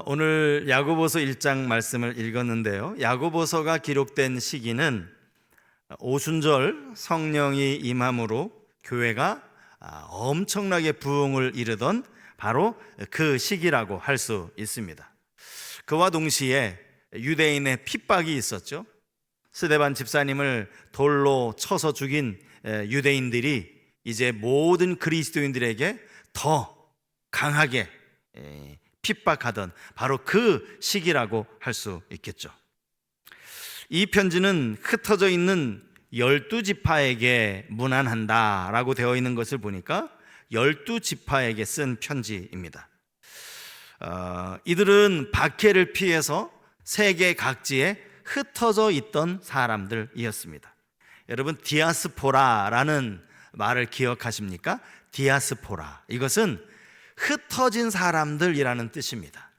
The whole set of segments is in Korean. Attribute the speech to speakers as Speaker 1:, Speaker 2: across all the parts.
Speaker 1: 오늘 야고보서 1장 말씀을 읽었는데요. 야고보서가 기록된 시기는 오순절 성령이 임함으로 교회가 엄청나게 부흥을 이루던 바로 그 시기라고 할 수 있습니다. 그와 동시에 유대인의 핍박이 있었죠. 스데반 집사님을 돌로 쳐서 죽인 유대인들이 이제 모든 그리스도인들에게 더 강하게 핍박하던 바로 그 시기라고 할 수 있겠죠. 이 편지는 흩어져 있는 12지파에게 문안한다라고 되어 있는 것을 보니까 12지파에게 쓴 편지입니다. 이들은 박해를 피해서 세계 각지에 흩어져 있던 사람들이었습니다. 여러분, 디아스포라라는 말을 기억하십니까? 디아스포라, 이것은 흩어진 사람들이라는 뜻입니다.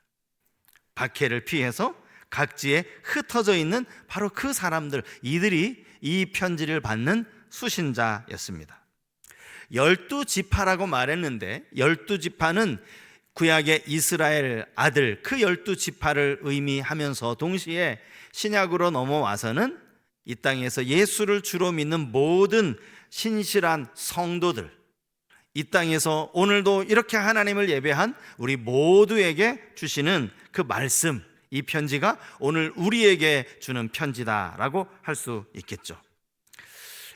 Speaker 1: 박해를 피해서 각지에 흩어져 있는 바로 그 사람들, 이들이 이 편지를 받는 수신자였습니다. 12지파라고 말했는데 12지파는 구약의 이스라엘 아들, 그 12지파를 의미하면서 동시에 신약으로 넘어와서는 이 땅에서 예수를 주로 믿는 모든 신실한 성도들, 이 땅에서 오늘도 이렇게 하나님을 예배한 우리 모두에게 주시는 그 말씀, 이 편지가 오늘 우리에게 주는 편지다라고 할 수 있겠죠.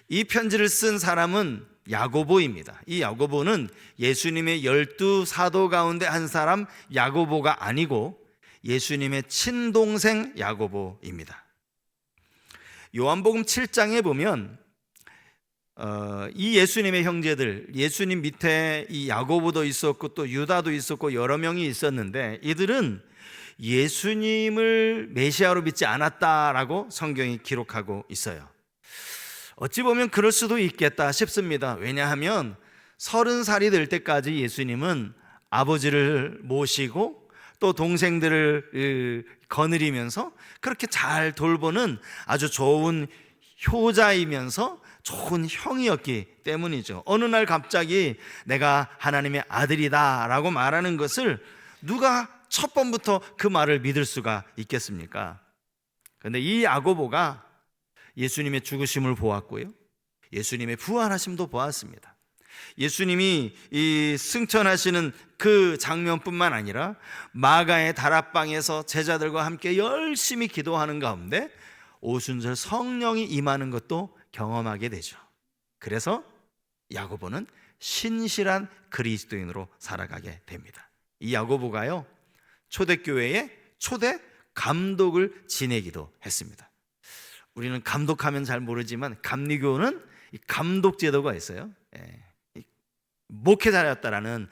Speaker 1: 이 편지를 쓴 사람은 야고보입니다. 이 야고보는 예수님의 12사도 가운데 한 사람 야고보가 아니고 예수님의 친동생 야고보입니다. 요한복음 7장에 보면 이 예수님의 형제들, 예수님 밑에 이 야고보도 있었고 또 유다도 있었고 여러 명이 있었는데 이들은 예수님을 메시아로 믿지 않았다라고 성경이 기록하고 있어요. 어찌 보면 그럴 수도 있겠다 싶습니다. 왜냐하면 30살이 될 때까지 예수님은 아버지를 모시고 또 동생들을 거느리면서 그렇게 잘 돌보는 아주 좋은 효자이면서 좋은 형이었기 때문이죠. 어느 날 갑자기 내가 하나님의 아들이다 라고 말하는 것을 누가 첫 번부터 그 말을 믿을 수가 있겠습니까? 그런데 이 야고보가 예수님의 죽으심을 보았고요, 예수님의 부활하심도 보았습니다. 예수님이 이 승천하시는 그 장면뿐만 아니라 마가의 다락방에서 제자들과 함께 열심히 기도하는 가운데 오순절 성령이 임하는 것도 경험하게 되죠. 그래서 야고보는 신실한 그리스도인으로 살아가게 됩니다. 이 야고보가요, 초대교회의 초대 감독을 지내기도 했습니다. 우리는 감독하면 잘 모르지만 감리교는 감독 제도가 있어요. 목회자였다라는,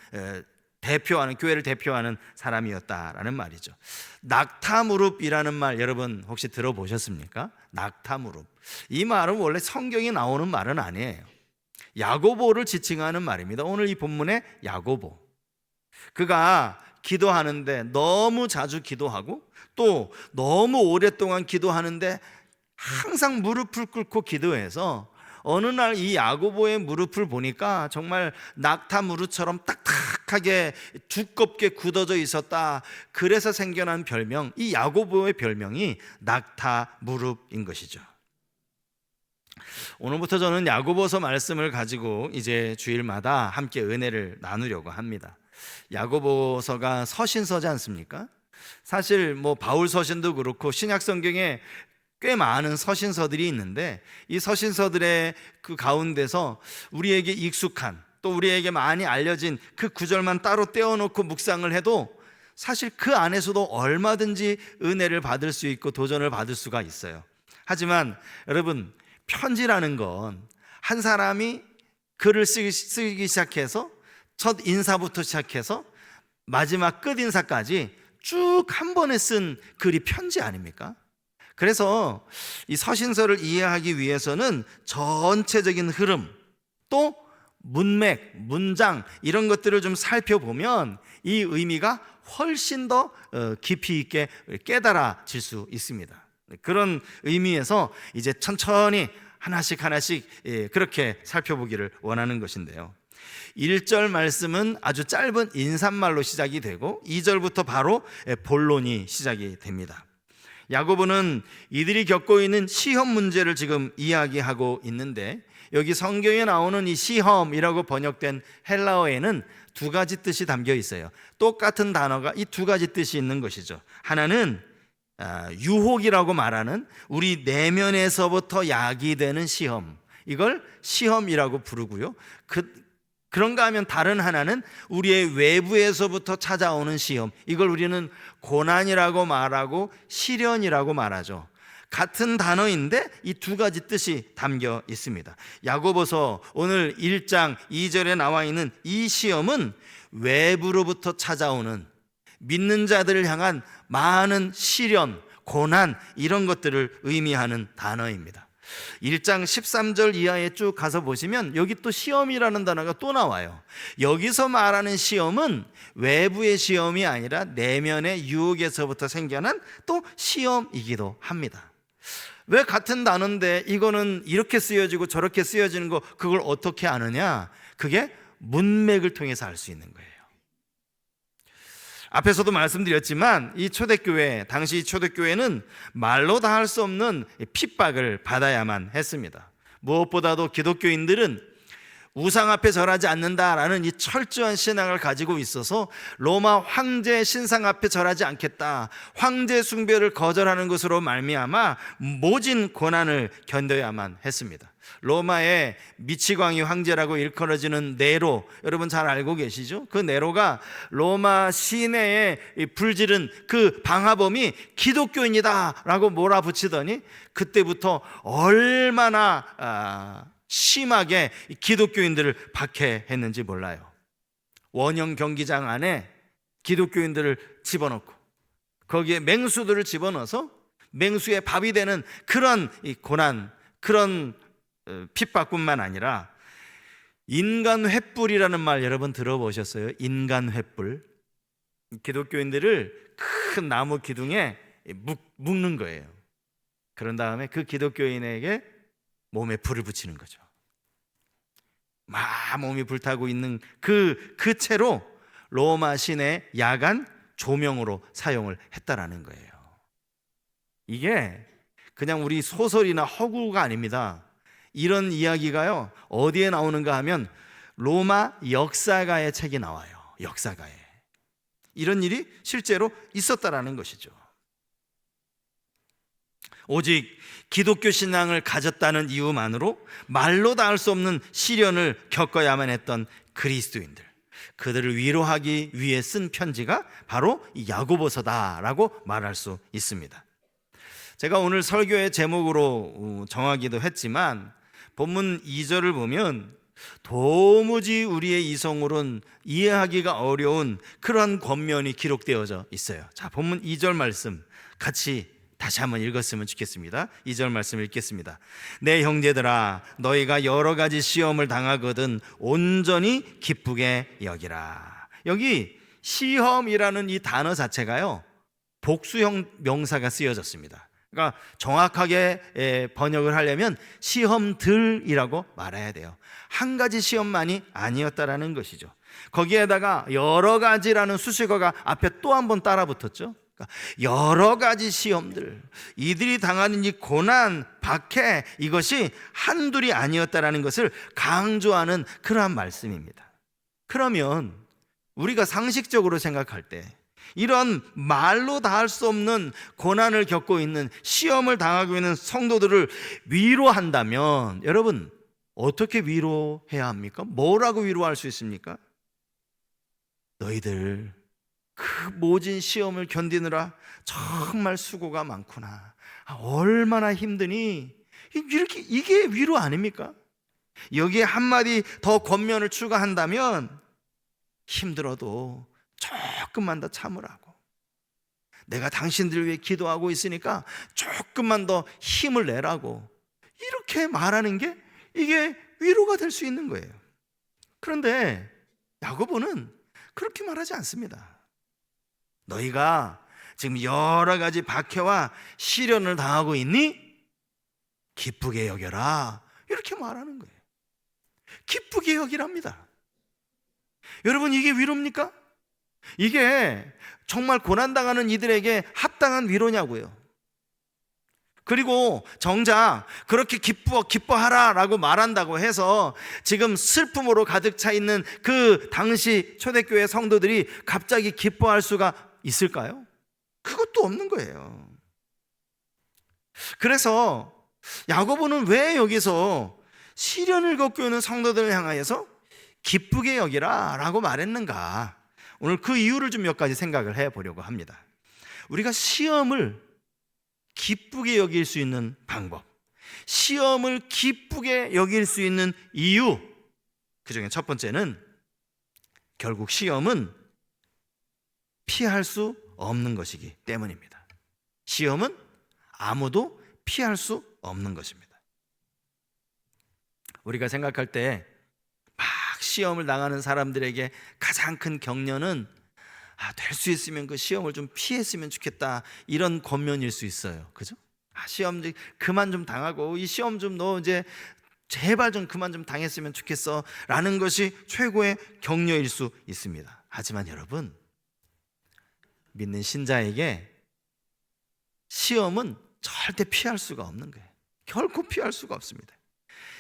Speaker 1: 대표하는, 교회를 대표하는 사람이었다라는 말이죠. 낙타무릎이라는 말 여러분 혹시 들어보셨습니까? 낙타무릎. 이 말은 원래 성경에 나오는 말은 아니에요. 야고보를 지칭하는 말입니다. 오늘 이 본문의 야고보, 그가 기도하는데 너무 자주 기도하고 또 너무 오랫동안 기도하는데 항상 무릎을 꿇고 기도해서 어느 날 이 야고보의 무릎을 보니까 정말 낙타 무릎처럼 딱딱하게 두껍게 굳어져 있었다. 그래서 생겨난 별명, 이 야고보의 별명이 낙타 무릎인 것이죠. 오늘부터 저는 야고보서 말씀을 가지고 이제 주일마다 함께 은혜를 나누려고 합니다. 야고보서가 서신서지 않습니까? 사실 바울 서신도 그렇고 신약 성경에 꽤 많은 서신서들이 있는데 이 서신서들의 그 가운데서 우리에게 익숙한, 또 우리에게 많이 알려진 그 구절만 따로 떼어놓고 묵상을 해도 사실 그 안에서도 얼마든지 은혜를 받을 수 있고 도전을 받을 수가 있어요. 하지만 여러분, 편지라는 건 한 사람이 글을 쓰기 시작해서 첫 인사부터 시작해서 마지막 끝 인사까지 쭉 한 번에 쓴 글이 편지 아닙니까? 그래서 이 서신서를 이해하기 위해서는 전체적인 흐름, 또 문맥, 문장 이런 것들을 좀 살펴보면 이 의미가 훨씬 더 깊이 있게 깨달아질 수 있습니다. 그런 의미에서 이제 천천히 하나씩 그렇게 살펴보기를 원하는 것인데요. 1절 말씀은 아주 짧은 인사말로 시작이 되고 2절부터 바로 본론이 시작이 됩니다. 야고보는 이들이 겪고 있는 시험 문제를 지금 이야기하고 있는데, 여기 성경에 나오는 이 시험이라고 번역된 헬라어에는 두 가지 뜻이 담겨 있어요. 똑같은 단어가 이 두 가지 뜻이 있는 것이죠. 하나는 유혹이라고 말하는 우리 내면에서부터 야기되는 시험, 이걸 시험이라고 부르고요. 그런가 하면 다른 하나는 우리의 외부에서부터 찾아오는 시험, 이걸 우리는 고난이라고 말하고 시련이라고 말하죠. 같은 단어인데 이 두 가지 뜻이 담겨 있습니다. 야고보서 오늘 1장 2절에 나와 있는 이 시험은 외부로부터 찾아오는 믿는 자들을 향한 많은 시련, 고난, 이런 것들을 의미하는 단어입니다. 1장 13절 이하에 쭉 가서 보시면 여기 또 시험이라는 단어가 또 나와요. 여기서 말하는 시험은 외부의 시험이 아니라 내면의 유혹에서부터 생겨난 또 시험이기도 합니다. 왜 같은 단어인데 이거는 이렇게 쓰여지고 저렇게 쓰여지는 거, 그걸 어떻게 아느냐? 그게 문맥을 통해서 알 수 있는 거예요. 앞에서도 말씀드렸지만 이 초대교회, 당시 초대교회는 말로 다 할 수 없는 핍박을 받아야만 했습니다. 무엇보다도 기독교인들은 우상 앞에 절하지 않는다라는 이 철저한 신앙을 가지고 있어서 로마 황제 신상 앞에 절하지 않겠다, 황제 숭배를 거절하는 것으로 말미암아 모진 고난을 견뎌야만 했습니다. 로마의 미치광이 황제라고 일컬어지는 네로, 여러분 잘 알고 계시죠? 그 네로가 로마 시내에 불지른 그 방화범이 기독교인이다 라고 몰아붙이더니 그때부터 얼마나 심하게 기독교인들을 박해했는지 몰라요. 원형 경기장 안에 기독교인들을 집어넣고 거기에 맹수들을 집어넣어서 맹수의 밥이 되는 그런 고난, 그런 핍박뿐만 아니라 인간 횃불이라는 말 여러분 들어보셨어요? 인간 횃불. 기독교인들을 큰 나무 기둥에 묶는 거예요. 그런 다음에 그 기독교인에게 몸에 불을 붙이는 거죠. 막 몸이 불타고 있는 그 채로 로마 시내 야간 조명으로 사용을 했다라는 거예요. 이게 그냥 우리 소설이나 허구가 아닙니다. 이런 이야기가요, 어디에 나오는가 하면 로마 역사가의 책이 나와요. 역사가에. 이런 일이 실제로 있었다라는 것이죠. 오직 기독교 신앙을 가졌다는 이유만으로 말로 다 할 수 없는 시련을 겪어야만 했던 그리스도인들, 그들을 위로하기 위해 쓴 편지가 바로 이 야고보서다라고 말할 수 있습니다. 제가 오늘 설교의 제목으로 정하기도 했지만 본문 2절을 보면 도무지 우리의 이성으로는 이해하기가 어려운 그러한 권면이 기록되어져 있어요. 자, 본문 2절 말씀 같이 다시 한번 읽었으면 좋겠습니다. 2절 말씀 읽겠습니다. 내 형제들아, 너희가 여러 가지 시험을 당하거든 온전히 기쁘게 여기라. 여기 시험이라는 이 단어 자체가요, 복수형 명사가 쓰여졌습니다. 그러니까 정확하게 번역을 하려면 시험들이라고 말해야 돼요. 한 가지 시험만이 아니었다라는 것이죠. 거기에다가 여러 가지라는 수식어가 앞에 또 한 번 따라 붙었죠. 그러니까 여러 가지 시험들, 이들이 당하는 이 고난, 박해, 이것이 한둘이 아니었다라는 것을 강조하는 그러한 말씀입니다. 그러면 우리가 상식적으로 생각할 때 이런 말로 다 할 수 없는 고난을 겪고 있는, 시험을 당하고 있는 성도들을 위로한다면 여러분 어떻게 위로해야 합니까? 뭐라고 위로할 수 있습니까? 너희들 그 모진 시험을 견디느라 정말 수고가 많구나. 얼마나 힘드니? 이게 위로 아닙니까? 여기에 한마디 더 권면을 추가한다면 힘들어도 조금만 더 참으라고, 내가 당신들 위해 기도하고 있으니까 조금만 더 힘을 내라고, 이렇게 말하는 게 이게 위로가 될 수 있는 거예요. 그런데 야고보는 그렇게 말하지 않습니다. 너희가 지금 여러 가지 박해와 시련을 당하고 있니? 기쁘게 여겨라, 이렇게 말하는 거예요. 기쁘게 여기랍니다. 여러분, 이게 위로입니까? 이게 정말 고난당하는 이들에게 합당한 위로냐고요. 그리고 정작 그렇게 기뻐하라라고 말한다고 해서 지금 슬픔으로 가득 차 있는 그 당시 초대교회 성도들이 갑자기 기뻐할 수가 있을까요? 그것도 없는 거예요. 그래서 야고보는 왜 여기서 시련을 겪고 있는 성도들을 향하여서 기쁘게 여기라 라고 말했는가? 오늘 그 이유를 좀 몇 가지 생각을 해보려고 합니다. 우리가 시험을 기쁘게 여길 수 있는 방법, 시험을 기쁘게 여길 수 있는 이유, 그 중에 첫 번째는 결국 시험은 피할 수 없는 것이기 때문입니다. 시험은 아무도 피할 수 없는 것입니다. 우리가 생각할 때 막 시험을 당하는 사람들에게 가장 큰 격려는 될 수 있으면 그 시험을 좀 피했으면 좋겠다, 이런 권면일 수 있어요. 그죠? 시험 그만 좀 당하고 이 시험 좀 너 이제 제발 좀 그만 좀 당했으면 좋겠어 라는 것이 최고의 격려일 수 있습니다. 하지만 여러분, 믿는 신자에게 시험은 절대 피할 수가 없는 거예요. 결코 피할 수가 없습니다.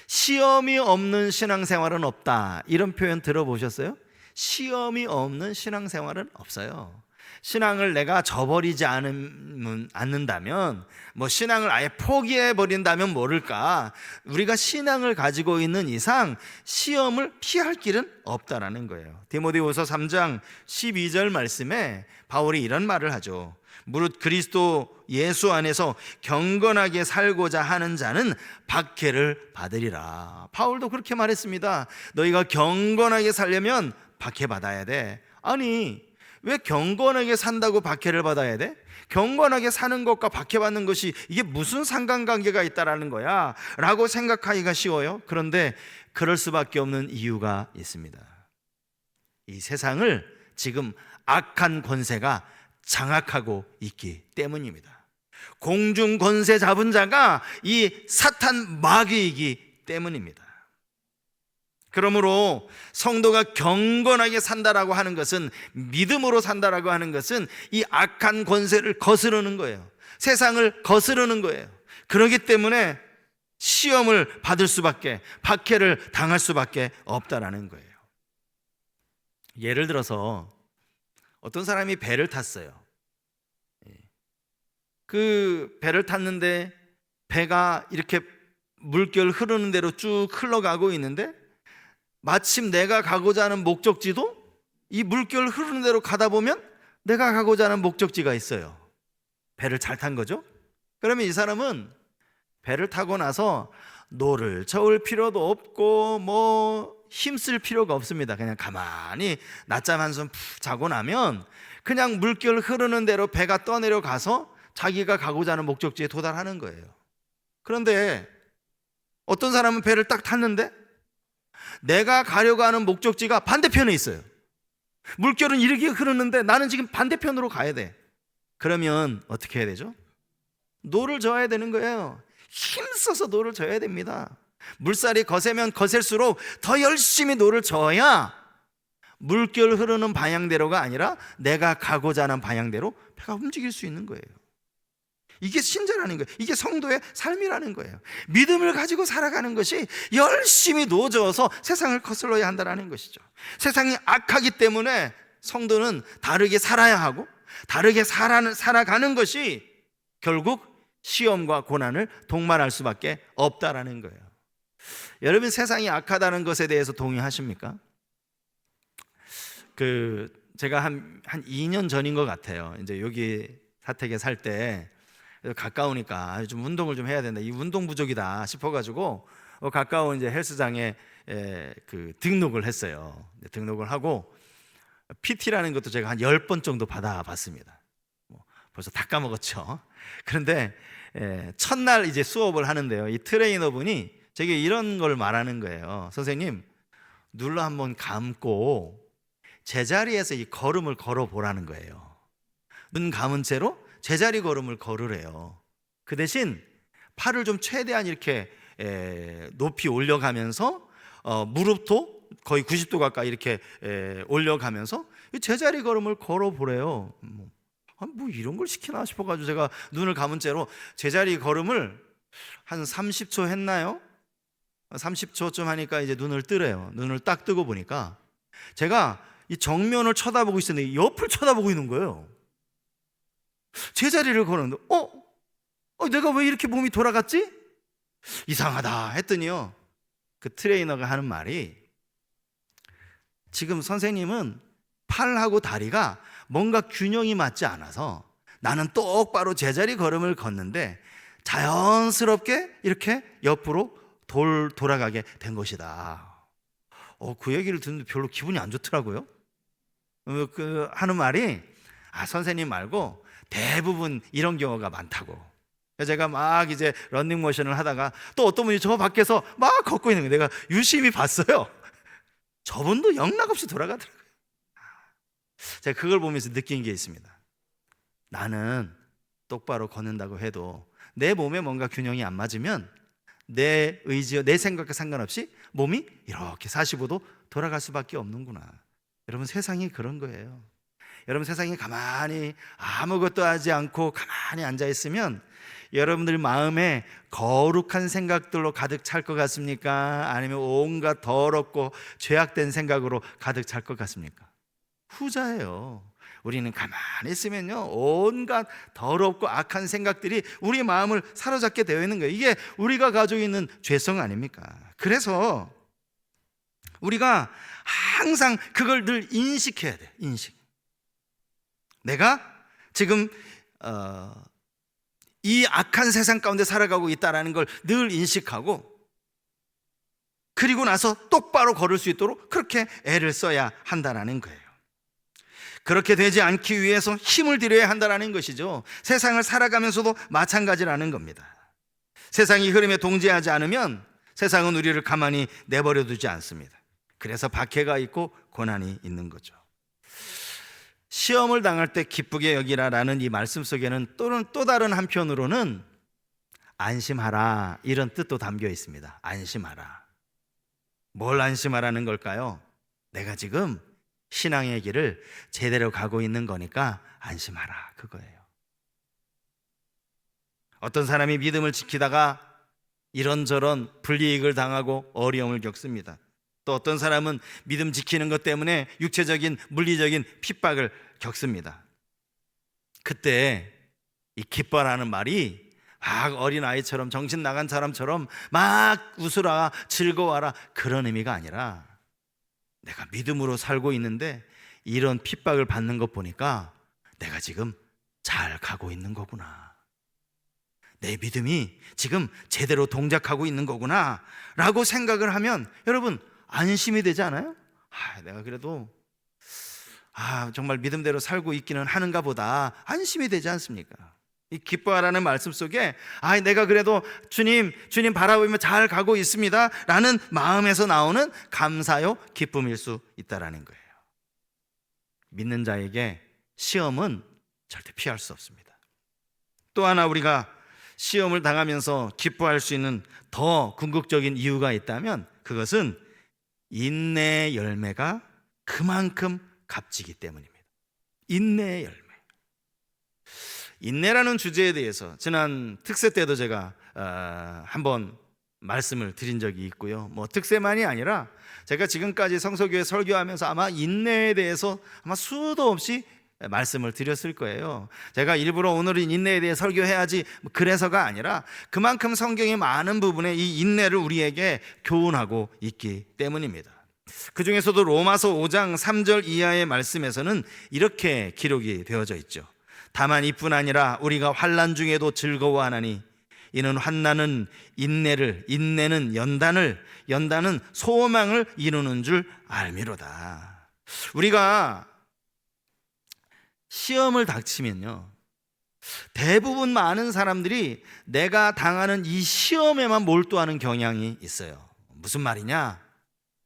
Speaker 1: 시험이 없는 신앙생활은 없다, 이런 표현 들어보셨어요? 시험이 없는 신앙생활은 없어요. 신앙을 내가 저버리지 않는다면, 신앙을 아예 포기해버린다면 모를까, 우리가 신앙을 가지고 있는 이상 시험을 피할 길은 없다라는 거예요. 디모데후서 3장 12절 말씀에 바울이 이런 말을 하죠. 무릇 그리스도 예수 안에서 경건하게 살고자 하는 자는 박해를 받으리라. 바울도 그렇게 말했습니다. 너희가 경건하게 살려면 박해 받아야 돼. 아니, 왜 경건하게 산다고 박해를 받아야 돼? 경건하게 사는 것과 박해받는 것이 이게 무슨 상관관계가 있다라는 거야 라고 생각하기가 쉬워요. 그런데 그럴 수밖에 없는 이유가 있습니다. 이 세상을 지금 악한 권세가 장악하고 있기 때문입니다. 공중 권세 잡은 자가 이 사탄 마귀이기 때문입니다. 그러므로 성도가 경건하게 산다라고 하는 것은, 믿음으로 산다라고 하는 것은 이 악한 권세를 거스르는 거예요. 세상을 거스르는 거예요. 그렇기 때문에 시험을 받을 수밖에, 박해를 당할 수밖에 없다라는 거예요. 예를 들어서 어떤 사람이 배를 탔어요. 그 배를 탔는데 배가 이렇게 물결 흐르는 대로 쭉 흘러가고 있는데, 마침 내가 가고자 하는 목적지도 이 물결 흐르는 대로 가다 보면 내가 가고자 하는 목적지가 있어요. 배를 잘 탄 거죠? 그러면 이 사람은 배를 타고 나서 노를 저을 필요도 없고 힘쓸 필요가 없습니다. 그냥 가만히 낮잠 한숨 푹 자고 나면 그냥 물결 흐르는 대로 배가 떠내려가서 자기가 가고자 하는 목적지에 도달하는 거예요. 그런데 어떤 사람은 배를 딱 탔는데 내가 가려고 하는 목적지가 반대편에 있어요. 물결은 이렇게 흐르는데 나는 지금 반대편으로 가야 돼. 그러면 어떻게 해야 되죠? 노를 저어야 되는 거예요. 힘써서 노를 저어야 됩니다. 물살이 거세면 거셀수록 더 열심히 노를 저어야 물결 흐르는 방향대로가 아니라 내가 가고자 하는 방향대로 배가 움직일 수 있는 거예요. 이게 신자라는 거예요. 이게 성도의 삶이라는 거예요. 믿음을 가지고 살아가는 것이 열심히 노져서 세상을 거슬러야 한다는 것이죠. 세상이 악하기 때문에 성도는 다르게 살아야 하고 다르게 살아가는 것이 결국 시험과 고난을 동반할 수밖에 없다라는 거예요. 여러분, 세상이 악하다는 것에 대해서 동의하십니까? 제가 한 2년 전인 것 같아요. 이제 여기 사택에 살 때 가까우니까 좀 운동을 좀 해야 된다, 이 운동 부족이다 싶어가지고 가까운 이제 헬스장에 등록을 했어요. 등록을 하고 PT라는 것도 제가 한 10번 정도 받아봤습니다. 벌써 다 까먹었죠. 그런데 첫날 이제 수업을 하는데요, 이 트레이너분이 제게 이런 걸 말하는 거예요. 선생님, 눈을 한번 감고 제자리에서 이 걸음을 걸어보라는 거예요. 눈 감은 채로 제자리 걸음을 걸으래요. 그 대신 팔을 좀 최대한 이렇게 높이 올려가면서 무릎도 거의 90도 가까이 이렇게 올려가면서 제자리 걸음을 걸어보래요. 뭐 이런 걸 시키나 싶어가지고 제가 눈을 감은 채로 제자리 걸음을 한 30초 했나요? 30초쯤 하니까 이제 눈을 뜨래요. 눈을 딱 뜨고 보니까 제가 이 정면을 쳐다보고 있었는데 옆을 쳐다보고 있는 거예요. 제자리를 걸었는데 내가 왜 이렇게 몸이 돌아갔지? 이상하다 했더니요, 그 트레이너가 하는 말이, 지금 선생님은 팔하고 다리가 뭔가 균형이 맞지 않아서 나는 똑바로 제자리 걸음을 걷는데 자연스럽게 이렇게 옆으로 돌아가게 된 것이다. 그 얘기를 듣는데 별로 기분이 안 좋더라고요. 하는 말이, 선생님 말고 대부분 이런 경우가 많다고. 제가 막 이제 런닝모션을 하다가 또 어떤 분이 저 밖에서 막 걷고 있는 거예요. 내가 유심히 봤어요. 저분도 영락없이 돌아가더라고요. 제가 그걸 보면서 느낀 게 있습니다. 나는 똑바로 걷는다고 해도 내 몸에 뭔가 균형이 안 맞으면 내 의지와 내 생각과 상관없이 몸이 이렇게 45도 돌아갈 수밖에 없는구나. 여러분, 세상이 그런 거예요. 여러분, 세상이 가만히 아무것도 하지 않고 가만히 앉아 있으면 여러분들 마음에 거룩한 생각들로 가득 찰 것 같습니까? 아니면 온갖 더럽고 죄악된 생각으로 가득 찰 것 같습니까? 후자예요. 우리는 가만히 있으면요, 온갖 더럽고 악한 생각들이 우리 마음을 사로잡게 되어 있는 거예요. 이게 우리가 가지고 있는 죄성 아닙니까? 그래서 우리가 항상 그걸 늘 인식해야 돼. 인식. 내가 지금 이 악한 세상 가운데 살아가고 있다는 걸 늘 인식하고, 그리고 나서 똑바로 걸을 수 있도록 그렇게 애를 써야 한다는 거예요. 그렇게 되지 않기 위해서 힘을 들여야 한다는 것이죠. 세상을 살아가면서도 마찬가지라는 겁니다. 세상이 흐름에 동지하지 않으면 세상은 우리를 가만히 내버려 두지 않습니다. 그래서 박해가 있고 고난이 있는 거죠. 시험을 당할 때 기쁘게 여기라라는 이 말씀 속에는 또 다른 한편으로는 안심하라, 이런 뜻도 담겨 있습니다. 안심하라. 뭘 안심하라는 걸까요? 내가 지금 신앙의 길을 제대로 가고 있는 거니까 안심하라, 그거예요. 어떤 사람이 믿음을 지키다가 이런저런 불이익을 당하고 어려움을 겪습니다. 또 어떤 사람은 믿음 지키는 것 때문에 육체적인, 물리적인 핍박을 겪습니다. 그때 이 기뻐라는 말이 막 어린아이처럼, 정신 나간 사람처럼 막 웃으라, 즐거워라, 그런 의미가 아니라, 내가 믿음으로 살고 있는데 이런 핍박을 받는 것 보니까 내가 지금 잘 가고 있는 거구나, 내 믿음이 지금 제대로 동작하고 있는 거구나 라고 생각을 하면 여러분, 안심이 되지 않아요? 내가 그래도 정말 믿음대로 살고 있기는 하는가 보다, 안심이 되지 않습니까? 이 기뻐하라는 말씀 속에 내가 그래도 주님 바라보며 잘 가고 있습니다 라는 마음에서 나오는 감사요, 기쁨일 수 있다라는 거예요. 믿는 자에게 시험은 절대 피할 수 없습니다. 또 하나 우리가 시험을 당하면서 기뻐할 수 있는 더 궁극적인 이유가 있다면 그것은 인내의 열매가 그만큼 값지기 때문입니다. 인내의 열매. 인내라는 주제에 대해서 지난 특세 때도 제가 한번 말씀을 드린 적이 있고요. 특세만이 아니라 제가 지금까지 성서교회 설교하면서 아마 인내에 대해서 아마 수도 없이 말씀을 드렸을 거예요. 제가 일부러 오늘은 인내에 대해 설교해야지 그래서가 아니라 그만큼 성경의 많은 부분에 이 인내를 우리에게 교훈하고 있기 때문입니다. 그 중에서도 로마서 5장 3절 이하의 말씀에서는 이렇게 기록이 되어져 있죠. 다만 이뿐 아니라 우리가 환난 중에도 즐거워하나니 이는 환난은 인내를, 인내는 연단을, 연단은 소망을 이루는 줄 알미로다. 우리가 시험을 닥치면요, 대부분 많은 사람들이 내가 당하는 이 시험에만 몰두하는 경향이 있어요. 무슨 말이냐?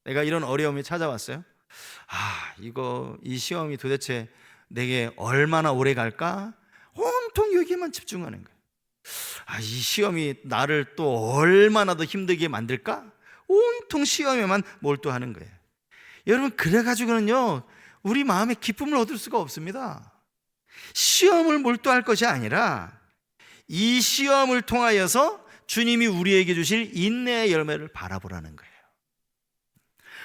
Speaker 1: 내가 이런 어려움이 찾아왔어요. 이 시험이 도대체 내게 얼마나 오래 갈까? 온통 여기에만 집중하는 거예요. 이 시험이 나를 또 얼마나 더 힘들게 만들까? 온통 시험에만 몰두하는 거예요. 여러분, 그래가지고는요 우리 마음에 기쁨을 얻을 수가 없습니다. 시험을 몰두할 것이 아니라 이 시험을 통하여서 주님이 우리에게 주실 인내의 열매를 바라보라는 거예요.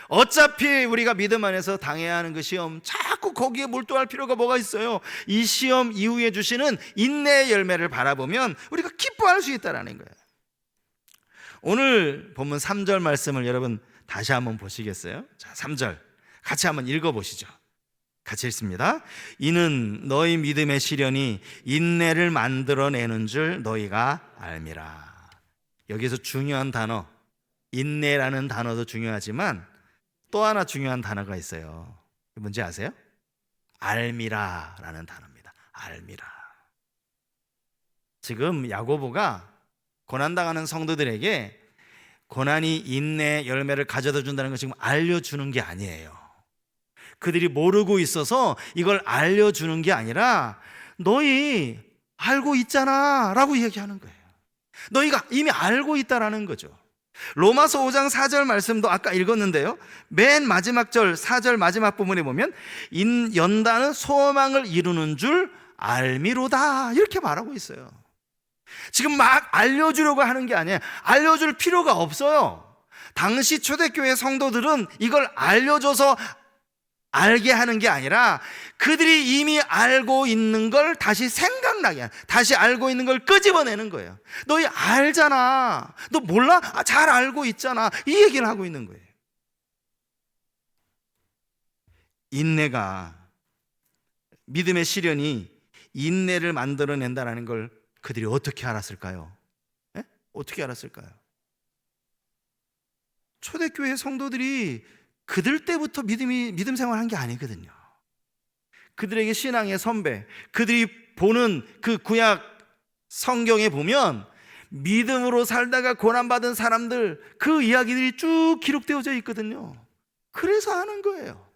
Speaker 1: 어차피 우리가 믿음 안에서 당해야 하는 그 시험, 자꾸 거기에 몰두할 필요가 뭐가 있어요? 이 시험 이후에 주시는 인내의 열매를 바라보면 우리가 기뻐할 수 있다는 거예요. 오늘 본문 3절 말씀을 여러분 다시 한번 보시겠어요? 자, 3절 같이 한번 읽어보시죠. 같이 읽습니다. 이는 너희 믿음의 시련이 인내를 만들어내는 줄 너희가 알미라. 여기서 중요한 단어, 인내라는 단어도 중요하지만 또 하나 중요한 단어가 있어요. 뭔지 아세요? 알미라라는 단어입니다. 알미라. 지금 야고보가 고난당하는 성도들에게 고난이 인내 열매를 가져다 준다는 걸 지금 알려주는 게 아니에요. 그들이 모르고 있어서 이걸 알려주는 게 아니라 너희 알고 있잖아 라고 얘기하는 거예요. 너희가 이미 알고 있다라는 거죠. 로마서 5장 4절 말씀도 아까 읽었는데요, 맨 마지막 절 4절 마지막 부분에 보면 연단은 소망을 이루는 줄 알미로다 이렇게 말하고 있어요. 지금 막 알려주려고 하는 게 아니에요. 알려줄 필요가 없어요. 당시 초대교회 성도들은 이걸 알려줘서 알게 하는 게 아니라 그들이 이미 알고 있는 걸 다시 생각나게, 다시 알고 있는 걸 끄집어내는 거예요. 너희 알잖아. 너 몰라? 잘 알고 있잖아. 이 얘기를 하고 있는 거예요. 인내가, 믿음의 시련이 인내를 만들어낸다는 걸 그들이 어떻게 알았을까요? 네? 어떻게 알았을까요? 초대교회 성도들이 그들 때부터 믿음 생활한 게 아니거든요. 그들에게 신앙의 선배, 그들이 보는 그 구약 성경에 보면 믿음으로 살다가 고난받은 사람들, 그 이야기들이 쭉 기록되어져 있거든요. 그래서 하는 거예요.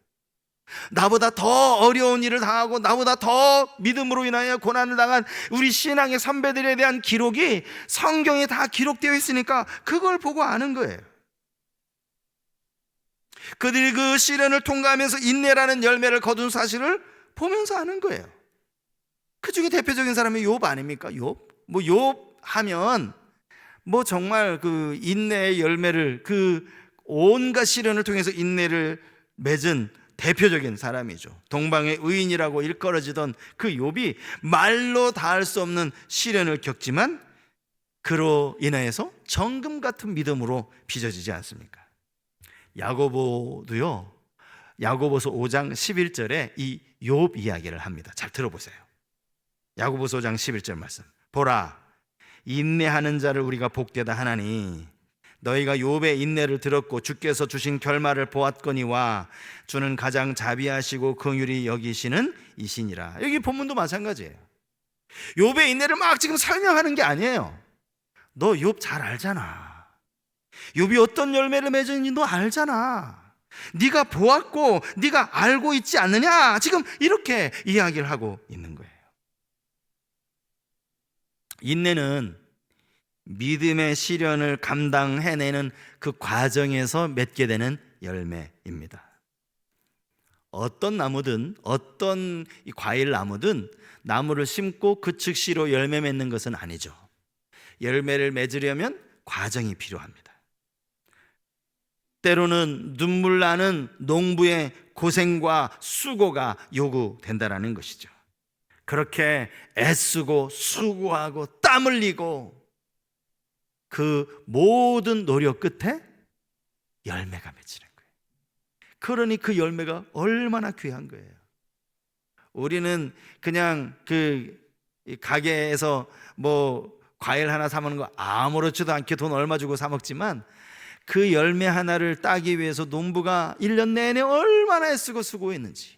Speaker 1: 나보다 더 어려운 일을 당하고 나보다 더 믿음으로 인하여 고난을 당한 우리 신앙의 선배들에 대한 기록이 성경에 다 기록되어 있으니까 그걸 보고 아는 거예요. 그들이 그 시련을 통과하면서 인내라는 열매를 거둔 사실을 보면서 아는 거예요. 그 중에 대표적인 사람이 욥 아닙니까? 욥 하면 정말 그 인내의 열매를, 그 온갖 시련을 통해서 인내를 맺은 대표적인 사람이죠. 동방의 의인이라고 일컬어지던 그 욥이 말로 다할 수 없는 시련을 겪지만 그로 인하여서 정금 같은 믿음으로 빚어지지 않습니까? 야고보도요, 야고보서 5장 11절에 이 욥 이야기를 합니다. 잘 들어보세요. 야고보서 5장 11절 말씀. 보라, 인내하는 자를 우리가 복되다 하나니 너희가 욥의 인내를 들었고 주께서 주신 결말을 보았거니와 주는 가장 자비하시고 긍휼히 여기시는 이시니라. 여기 본문도 마찬가지예요. 욥의 인내를 막 지금 설명하는 게 아니에요. 너 욥 잘 알잖아. 욥이 어떤 열매를 맺었는지 너 알잖아. 네가 보았고 네가 알고 있지 않느냐. 지금 이렇게 이야기를 하고 있는 거예요. 인내는 믿음의 시련을 감당해내는 그 과정에서 맺게 되는 열매입니다. 어떤 나무든 어떤 과일 나무든 나무를 심고 그 즉시로 열매 맺는 것은 아니죠. 열매를 맺으려면 과정이 필요합니다. 때로는 눈물 나는 농부의 고생과 수고가 요구된다는 것이죠. 그렇게 애쓰고 수고하고 땀 흘리고 그 모든 노력 끝에 열매가 맺히는 거예요. 그러니 그 열매가 얼마나 귀한 거예요. 우리는 그냥 그 가게에서 과일 하나 사 먹는 거 아무렇지도 않게 돈 얼마 주고 사 먹지만 그 열매 하나를 따기 위해서 농부가 1년 내내 얼마나 애쓰고 수고했는지,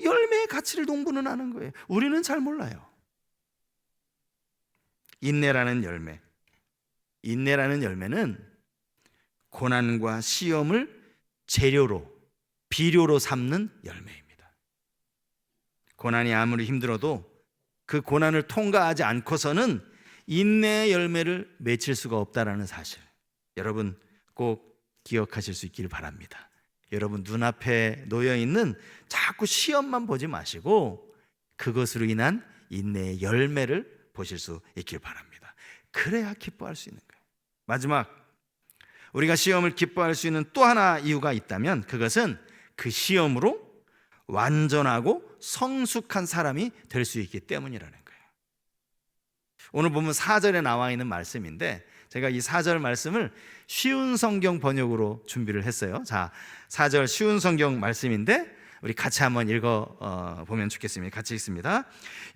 Speaker 1: 열매의 가치를 농부는 아는 거예요. 우리는 잘 몰라요. 인내라는 열매는 고난과 시험을 재료로, 비료로 삼는 열매입니다. 고난이 아무리 힘들어도 그 고난을 통과하지 않고서는 인내의 열매를 맺힐 수가 없다는 사실, 여러분 꼭 기억하실 수 있기를 바랍니다. 여러분 눈앞에 놓여 있는 자꾸 시험만 보지 마시고 그것으로 인한 인내의 열매를 보실 수 있길 바랍니다. 그래야 기뻐할 수 있는 거예요. 마지막, 우리가 시험을 기뻐할 수 있는 또 하나 이유가 있다면 그것은 그 시험으로 완전하고 성숙한 사람이 될 수 있기 때문이라는 거예요. 오늘 보면 4절에 나와 있는 말씀인데 제가 이 4절 말씀을 쉬운 성경 번역으로 준비를 했어요. 자, 4절 쉬운 성경 말씀인데 우리 같이 한번 읽어 보면 좋겠습니다. 같이 읽습니다.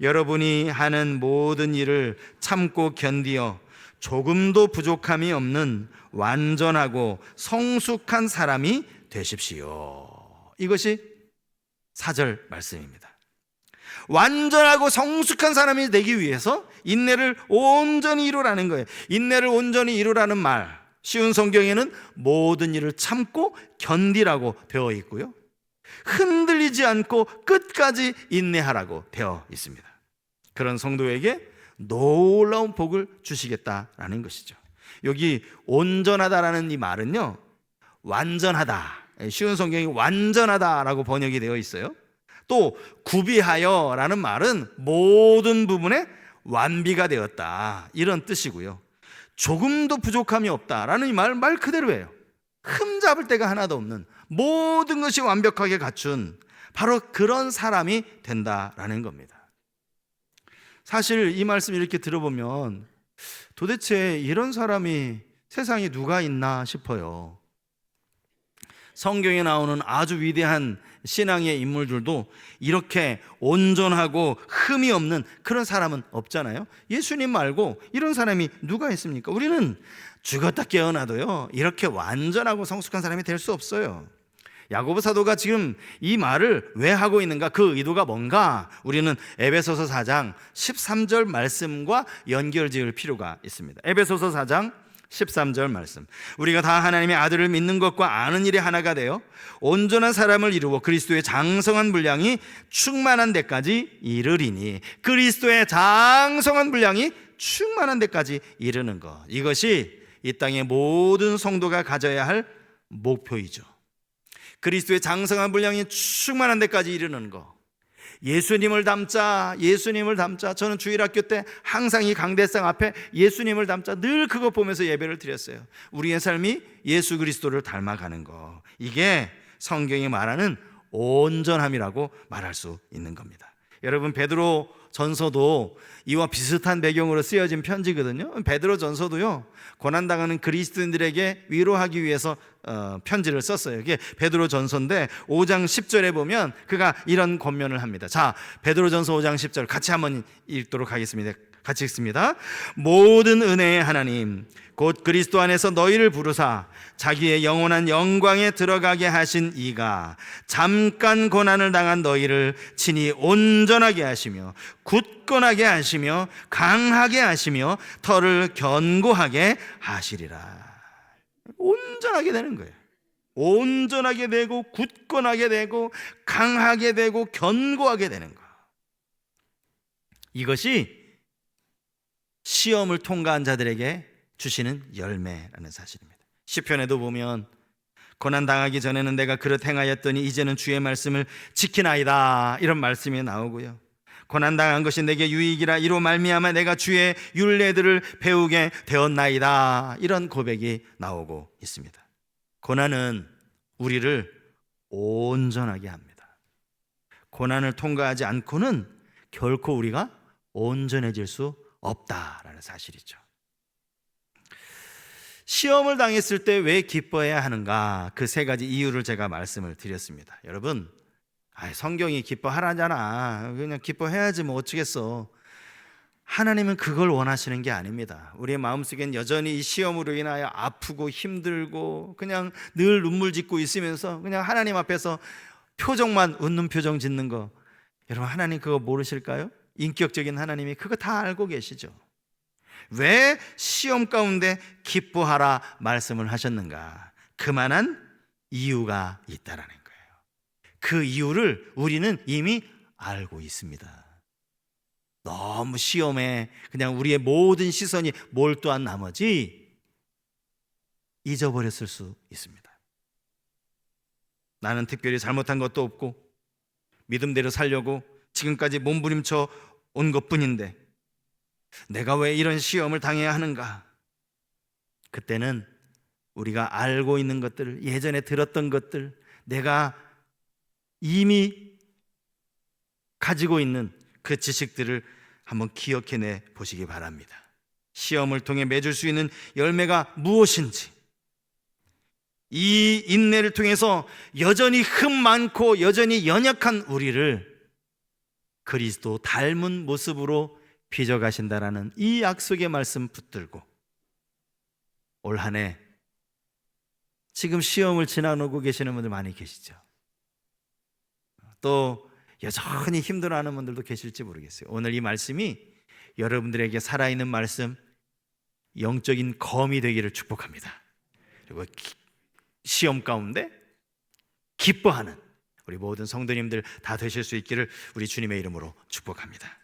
Speaker 1: 여러분이 하는 모든 일을 참고 견디어 조금도 부족함이 없는 완전하고 성숙한 사람이 되십시오. 이것이 4절 말씀입니다. 완전하고 성숙한 사람이 되기 위해서 인내를 온전히 이루라는 거예요. 인내를 온전히 이루라는 말, 쉬운 성경에는 모든 일을 참고 견디라고 되어 있고요, 흔들리지 않고 끝까지 인내하라고 되어 있습니다. 그런 성도에게 놀라운 복을 주시겠다라는 것이죠. 여기 온전하다라는 이 말은요, 완전하다, 쉬운 성경이 완전하다라고 번역이 되어 있어요. 또 구비하여라는 말은 모든 부분에 완비가 되었다, 이런 뜻이고요. 조금도 부족함이 없다라는 이 말 그대로예요. 흠잡을 데가 하나도 없는, 모든 것이 완벽하게 갖춘 바로 그런 사람이 된다라는 겁니다. 사실 이 말씀 이렇게 들어보면 도대체 이런 사람이 세상에 누가 있나 싶어요. 성경에 나오는 아주 위대한 신앙의 인물들도 이렇게 온전하고 흠이 없는 그런 사람은 없잖아요. 예수님 말고 이런 사람이 누가 있습니까? 우리는 죽었다 깨어나도요, 이렇게 완전하고 성숙한 사람이 될 수 없어요. 야고보 사도가 지금 이 말을 왜 하고 있는가, 그 의도가 뭔가 우리는 에베소서 4장 13절 말씀과 연결 지을 필요가 있습니다. 에베소서 4장 13절 말씀, 우리가 다 하나님의 아들을 믿는 것과 아는 일에 하나가 되어 온전한 사람을 이루어 그리스도의 장성한 분량이 충만한 데까지 이르리니, 그리스도의 장성한 분량이 충만한 데까지 이르는 것, 이것이 이 땅의 모든 성도가 가져야 할 목표이죠. 그리스도의 장성한 분량이 충만한 데까지 이르는 것, 예수님을 닮자, 예수님을 닮자. 저는 주일학교 때 항상 이 강대상 앞에 예수님을 닮자, 늘 그거 보면서 예배를 드렸어요. 우리의 삶이 예수 그리스도를 닮아가는 거, 이게 성경이 말하는 온전함이라고 말할 수 있는 겁니다. 여러분, 베드로 전서도 이와 비슷한 배경으로 쓰여진 편지거든요. 베드로 전서도요, 고난당하는 그리스도인들에게 위로하기 위해서 편지를 썼어요. 이게 베드로 전서인데 5장 10절에 보면 그가 이런 권면을 합니다. 자, 베드로 전서 5장 10절 같이 한번 읽도록 하겠습니다. 같이 읽습니다. 모든 은혜의 하나님 곧 그리스도 안에서 너희를 부르사 자기의 영원한 영광에 들어가게 하신 이가 잠깐 고난을 당한 너희를 친히 온전하게 하시며 굳건하게 하시며 강하게 하시며 터를 견고하게 하시리라. 온전하게 되는 거예요. 온전하게 되고 굳건하게 되고 강하게 되고 견고하게 되는 거, 이것이 시험을 통과한 자들에게 주시는 열매라는 사실입니다. 시편에도 보면 고난당하기 전에는 내가 그릇 행하였더니 이제는 주의 말씀을 지키나이다, 이런 말씀이 나오고요. 고난당한 것이 내게 유익이라 이로 말미암아 내가 주의 율례들을 배우게 되었나이다, 이런 고백이 나오고 있습니다. 고난은 우리를 온전하게 합니다. 고난을 통과하지 않고는 결코 우리가 온전해질 수 없다라는 사실이죠. 시험을 당했을 때 왜 기뻐해야 하는가, 그 세 가지 이유를 제가 말씀을 드렸습니다. 여러분, 성경이 기뻐하라잖아, 그냥 기뻐해야지 뭐 어쩌겠어. 하나님은 그걸 원하시는 게 아닙니다. 우리의 마음속엔 여전히 이 시험으로 인하여 아프고 힘들고 그냥 늘 눈물 짓고 있으면서 그냥 하나님 앞에서 표정만, 웃는 표정 짓는 거, 여러분, 하나님 그거 모르실까요? 인격적인 하나님이 그거 다 알고 계시죠. 왜 시험 가운데 기뻐하라 말씀을 하셨는가? 그만한 이유가 있다라는 거예요. 그 이유를 우리는 이미 알고 있습니다. 너무 시험에 그냥 우리의 모든 시선이 몰두한 나머지 잊어버렸을 수 있습니다. 나는 특별히 잘못한 것도 없고 믿음대로 살려고 지금까지 몸부림쳐 온 것뿐인데 내가 왜 이런 시험을 당해야 하는가? 그때는 우리가 알고 있는 것들, 예전에 들었던 것들, 내가 이미 가지고 있는 그 지식들을 한번 기억해내 보시기 바랍니다. 시험을 통해 맺을 수 있는 열매가 무엇인지, 이 인내를 통해서 여전히 흠 많고 여전히 연약한 우리를 그리스도 닮은 모습으로 빚어가신다라는 이 약속의 말씀 붙들고 올 한 해 지금 시험을 지나오고 계시는 분들 많이 계시죠. 또 여전히 힘들어하는 분들도 계실지 모르겠어요. 오늘 이 말씀이 여러분들에게 살아있는 말씀, 영적인 검이 되기를 축복합니다. 그리고 시험 가운데 기뻐하는 우리 모든 성도님들 다 되실 수 있기를 우리 주님의 이름으로 축복합니다.